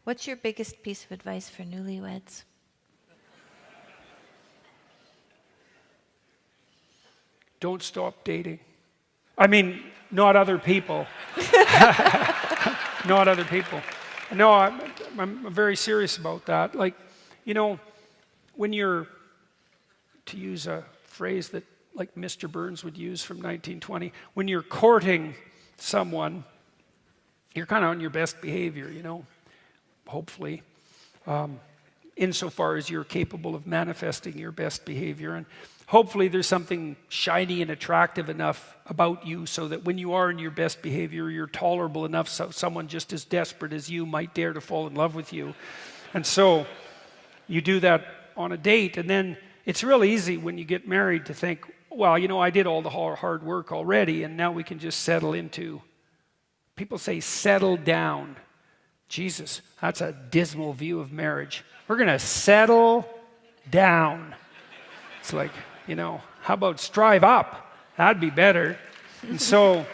What's your biggest piece of advice for newlyweds? Don't stop dating. I mean, not other people. Not other people. No, I'm very serious about that. Like, you know, when you're, to use a phrase that like Mr. Burns would use from 1920, when you're courting someone, you're kind of on your best behavior, you know, hopefully, insofar as you're capable of manifesting your best behavior. And hopefully there's something shiny and attractive enough about you so that when you are in your best behavior, you're tolerable enough so someone just as desperate as you might dare to fall in love with you. And so you do that on a date, and then it's real easy when you get married to think, well, you know, I did all the hard work already, and now we can just settle into, people say settle down. Jesus, that's a dismal view of marriage. We're going to settle down. It's like, you know, how about strive up? That'd be better. And so,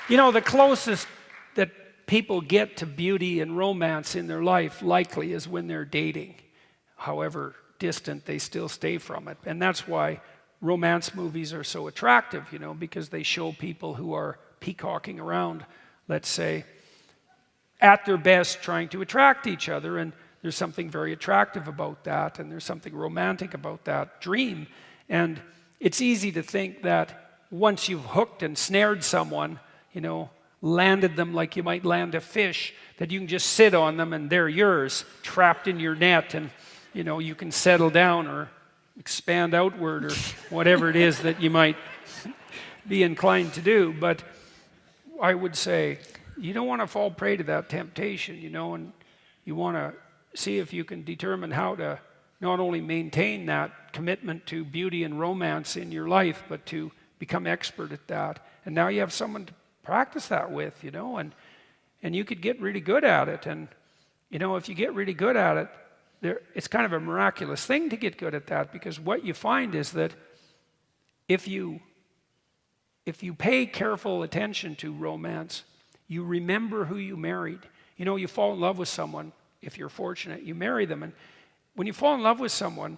you know, the closest that people get to beauty and romance in their life likely is when they're dating. However distant, they still stay from it. And that's why romance movies are so attractive, you know, because they show people who are peacocking around, let's say, at their best trying to attract each other. And there's something very attractive about that, and there's something romantic about that dream. And it's easy to think that once you've hooked and snared someone, you know, landed them like you might land a fish, that you can just sit on them and they're yours, trapped in your net, and, you know, you can settle down or expand outward or whatever it is that you might be inclined to do. But I would say you don't want to fall prey to that temptation, you know, and you want to see if you can determine how to not only maintain that commitment to beauty and romance in your life, but to become expert at that. And now you have someone to practice that with, you know, and you could get really good at it. And, you know, if you get really good at it, it's kind of a miraculous thing to get good at that, because what you find is that if you pay careful attention to romance, you remember who you married. You know, you fall in love with someone. If you're fortunate, you marry them. And when you fall in love with someone,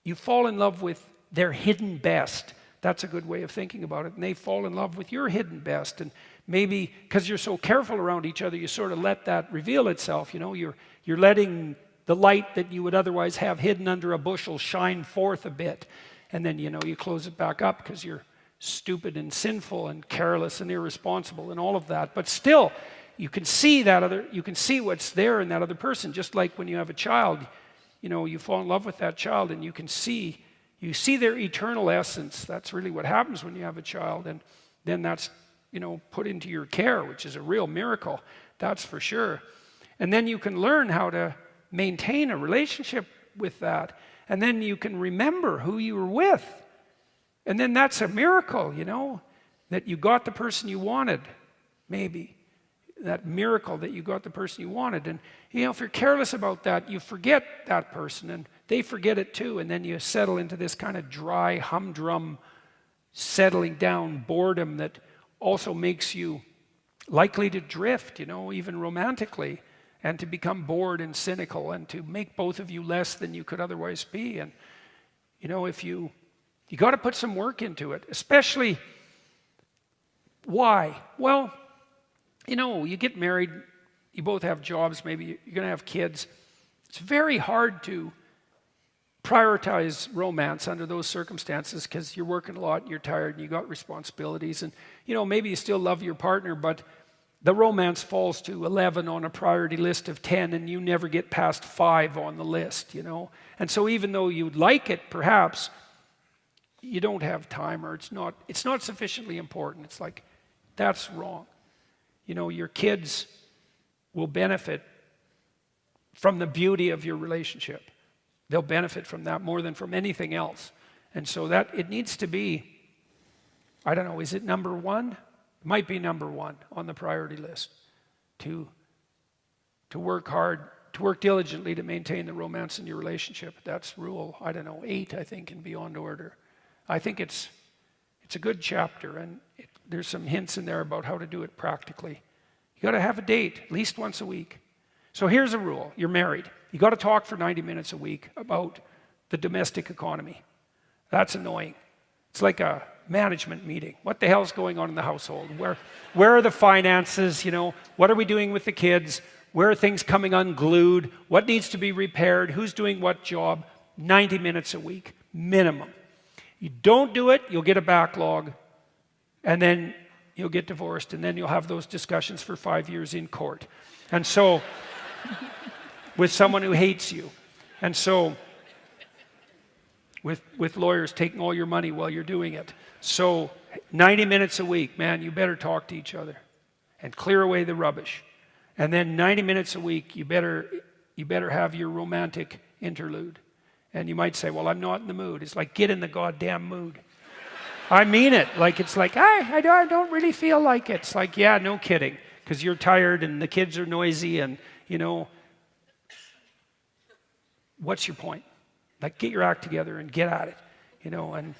you fall in love with their hidden best. That's a good way of thinking about it. And they fall in love with your hidden best. And maybe because you're so careful around each other, you sort of let that reveal itself. You know, you're letting the light that you would otherwise have hidden under a bushel shine forth a bit. And then, you know, you close it back up because you're stupid and sinful and careless and irresponsible and all of that. But still, you can see what's there in that other person. Just like when you have a child, you know, you fall in love with that child and you see their eternal essence. That's really what happens when you have a child. And then that's, you know, put into your care, which is a real miracle. That's for sure. And then you can learn how to maintain a relationship with that. And then you can remember who you were with. And then that's a miracle, you know, that you got the person you wanted, maybe. That miracle that you got the person you wanted. And, you know, if you're careless about that, you forget that person, and they forget it too, and then you settle into this kind of dry, humdrum, settling down boredom that also makes you likely to drift, you know, even romantically, and to become bored and cynical, and to make both of you less than you could otherwise be. And, you know, if you got to put some work into it, especially, why? Well, you know, you get married, you both have jobs, maybe you're going to have kids. It's very hard to prioritize romance under those circumstances because you're working a lot, you're tired, and you got responsibilities. And, you know, maybe you still love your partner, but the romance falls to 11 on a priority list of 10, and you never get past 5 on the list, you know. And so even though you'd like it, perhaps, you don't have time, or it's not sufficiently important. It's like, that's wrong. You know, your kids will benefit from the beauty of your relationship. They'll benefit from that more than from anything else. And so that it needs to be, I don't know, is it number one? It might be number one on the priority list. To work hard, to work diligently to maintain the romance in your relationship. That's rule, I don't know, 8, I think, in Beyond Order. I think it's a good chapter, and there's some hints in there about how to do it practically. You got to have a date at least once a week. So here's a rule. You're married. You got to talk for 90 minutes a week about the domestic economy. That's annoying. It's like a management meeting. What the hell's going on in the household? Where are the finances? You know, what are we doing with the kids? Where are things coming unglued? What needs to be repaired? Who's doing what job? 90 minutes a week, minimum. You don't do it, you'll get a backlog, and then you'll get divorced, and then you'll have those discussions for 5 years in court. And so, with someone who hates you. And so, with lawyers taking all your money while you're doing it. So 90 minutes a week, man, you better talk to each other and clear away the rubbish. And then 90 minutes a week, you better have your romantic interlude. And you might say, well, I'm not in the mood. It's like, get in the goddamn mood. I mean it. Like, it's like, I don't really feel like it. It's like, yeah, no kidding. Because you're tired and the kids are noisy and, you know, what's your point? Like, get your act together and get at it, you know, and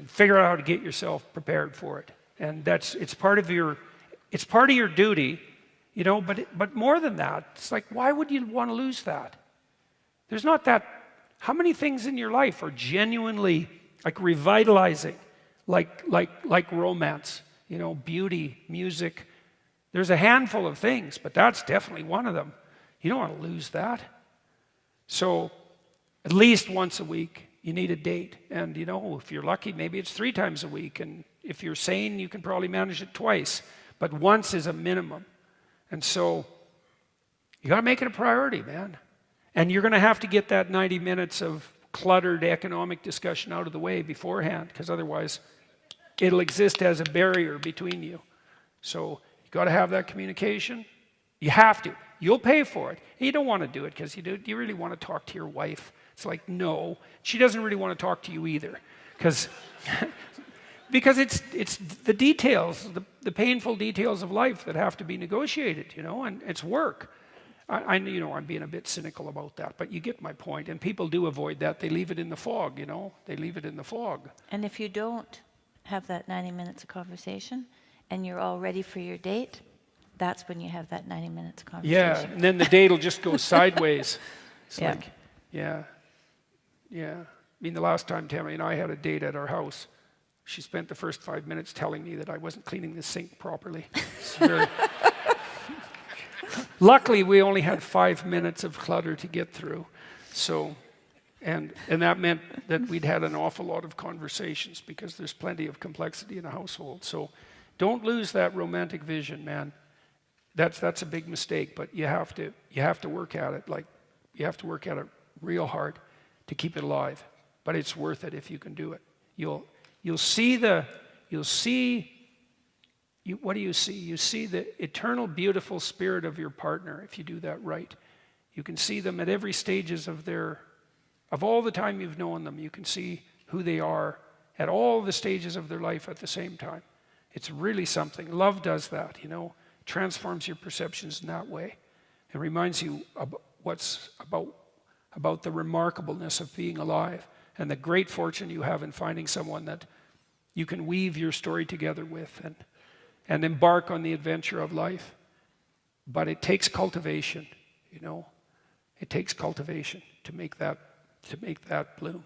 figure out how to get yourself prepared for it. And it's part of your duty, you know, but more than that, it's like, why would you want to lose that? There's not that, how many things in your life are genuinely like revitalizing, like romance, you know, beauty, music. There's a handful of things, but that's definitely one of them. You don't want to lose that. So, at least once a week, you need a date. And, you know, if you're lucky, maybe it's 3 times a week. And if you're sane, you can probably manage it twice. But once is a minimum. And so, you got to make it a priority, man. And you're going to have to get that 90 minutes of cluttered economic discussion out of the way beforehand, because otherwise, it'll exist as a barrier between you. So, you got to have that communication. You have to. You'll pay for it. And you don't want to do it because do you really want to talk to your wife? It's like, no. She doesn't really want to talk to you either. Because it's the details, the painful details of life that have to be negotiated, you know, and it's work. I you know, I'm being a bit cynical about that, but you get my point. And people do avoid that. They leave it in the fog, you know. They leave it in the fog. And if you don't have that 90 minutes of conversation and you're all ready for your date, that's when you have that 90 minutes of conversation. Yeah, and then the date will just go sideways. It's like, yeah. I mean, the last time Tammy and I had a date at our house, she spent the first 5 minutes telling me that I wasn't cleaning the sink properly. Luckily, we only had 5 minutes of clutter to get through. So, and that meant that we'd had an awful lot of conversations because there's plenty of complexity in a household. So don't lose that romantic vision, man. That's a big mistake, but you have to work at it. Like, you have to work at it real hard to keep it alive. But it's worth it if you can do it. You'll see what do you see? You see the eternal, beautiful spirit of your partner if you do that right. You can see them at every stages of all the time you've known them. You can see who they are at all the stages of their life at the same time. It's really something. Love does that, you know. Transforms your perceptions in that way. It reminds you about the remarkableness of being alive and the great fortune you have in finding someone that you can weave your story together with and embark on the adventure of life. But it takes cultivation, you know. It takes cultivation to make that bloom.